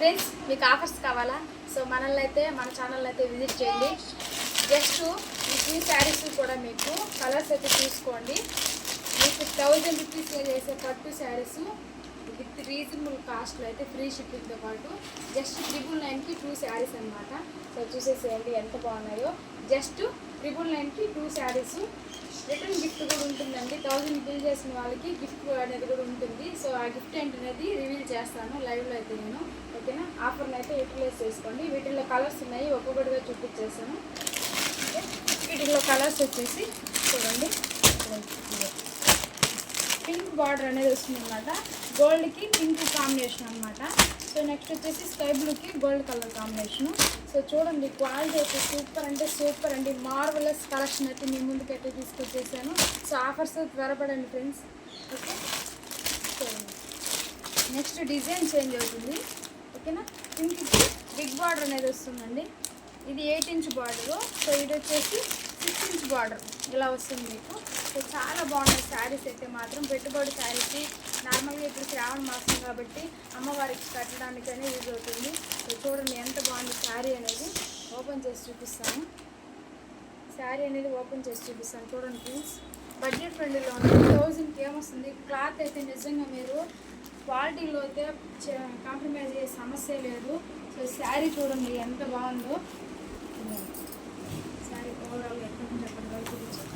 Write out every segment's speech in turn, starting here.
Friends మీకు offers కావాలా? So మన ఛానల్ అయితే విజిట్ చేయండి. జస్ట్ ఈ శారీస్ కూడా మీకు కలర్స్ అయితే చూసుకోండి. మీకు 1000 రూపీస్ చేసే పట్టు శారీస్ విత్ రీజనబుల్ కాస్ట్లో అయితే ఫ్రీ షిప్పింగ్తో పాటు జస్ట్ 999కి 2 శారీస్ అనమాట. సో చూసేసేయండి ఎంత బాగున్నాయో. జస్ట్ 999కి 2 శారీస్. రిటర్న్ గిఫ్ట్ కూడా ఉంటుందండి. 1000 బిల్ చేసిన వాళ్ళకి గిఫ్ట్ అనేది కూడా ఉంటుంది. సో ఆ గిఫ్ట్ ఏంటనేది రివీల్ చేస్తాను లైవ్లో అయితే నేను. ఓకేనా? ఆఫర్ని అయితే యూటిలైజ్ చేసుకోండి. వీటిల్లో కలర్స్ ఉన్నాయి, ఒక్కొక్కటిగా చూపించేసాను. ఓకే, వీటిల్లో కలర్స్ వచ్చేసి చూడండి, పింక్ బార్డర్ అనేది వస్తుంది అనమాట. గోల్డ్కి పింక్ కాంబినేషన్ అనమాట. సో నెక్స్ట్ వచ్చేసి స్కై బ్లూకి గోల్డ్ కలర్ కాంబినేషను. సో చూడండి, క్వాలిటీ అయితే సూపర్ అంటే సూపర్ అండి. మార్వలస్ కలెక్షన్ అయితే మీ ముందుకైతే తీసుకొచ్చేసాను. సో ఆఫర్స్ త్వరపడండి ఫ్రెండ్స్. ఓకే, చూడండి నెక్స్ట్ డిజైన్ చేంజ్ అవుతుంది. ఓకేనా? పింక్కి బిగ్ బార్డర్ అనేది వస్తుందండి. ఇది 8 ఇంచ్ బార్డరు. సో ఇది వచ్చేసి 6 ఇంచ్ బార్డర్ ఇలా వస్తుంది మీకు. సో చాలా బాగున్నాయి శారీస్ అయితే మాత్రం. పెట్టుబడి శారీస్కి నార్మల్గా ఇప్పుడు శ్రావణ మాసం కాబట్టి అమ్మవారికి కట్టడానికనే యూజ్ అవుతుంది. సో చూడండి ఎంత బాగుంది శారీ అనేది. ఓపెన్ చేసి చూపిస్తాను. శారీ అనేది ఓపెన్ చేసి చూపిస్తాను. చూడండి ప్లీజ్. బడ్జెట్ ఫ్రెండ్లీలో ఉంది. 1000కి ఏమొస్తుంది. క్లాత్ అయితే నిజంగా మీరు క్వాలిటీలో అయితే కాంప్రమైజ్ అయ్యే సమస్య లేదు. సో శారీ చూడండి ఎంత బాగుందో. శారీ ఓవరాల్ ఎక్కడ చెప్పండి వరకు చూపించాను.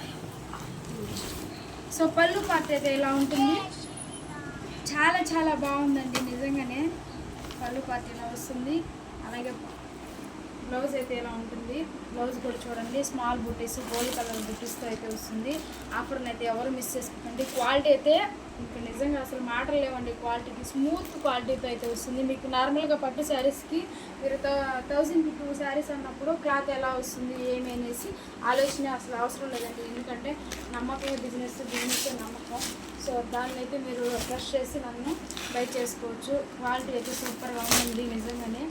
సో పళ్ళు పార్ట్ అయితే ఇలా ఉంటుంది. చాలా చాలా బాగుందండి నిజంగానే. పళ్ళు పార్ట్ ఇలా వస్తుంది. అలాగే బ్లౌజ్ అయితే ఇలా ఉంటుంది. బ్లౌజ్ కూడా చూడండి, స్మాల్ బుటీస్ గోల్డ్ కలర్ బుటీస్తో అయితే వస్తుంది. ఆఫర్ని అయితే ఎవరు మిస్ చేసుకోకండి. క్వాలిటీ అయితే ఇంకా నిజంగా అసలు మాటలు లేవండి. క్వాలిటీకి స్మూత్ క్వాలిటీతో అయితే వస్తుంది. మీకు నార్మల్గా పట్టు శారీస్కి మీరు 1000కి 2 శారీస్ అన్నప్పుడు క్లాత్ ఎలా వస్తుంది ఏమి అనేసి ఆలోచన అసలు అవసరం లేదండి. ఎందుకంటే నమ్మకమే బిజినెస్ నమ్మకం. సో దాన్ని అయితే మీరు ట్రస్ట్ చేసి నన్ను బై చేసుకోవచ్చు. క్వాలిటీ అయితే సూపర్గా ఉంది నిజంగానే.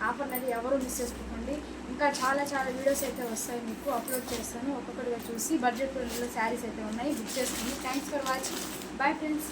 ఆఫర్ అనేది ఎవరు మిస్ చేసుకోకండి. ఇంకా చాలా చాలా వీడియోస్ అయితే వస్తాయి, మీకు అప్లోడ్ చేస్తాను. ఒక్కొక్కటిగా చూసి బడ్జెట్ ఫ్రెండ్లీలో శారీస్ అయితే ఉన్నాయి, బుక్ చేసుకోండి. Thanks for watching. Bye friends.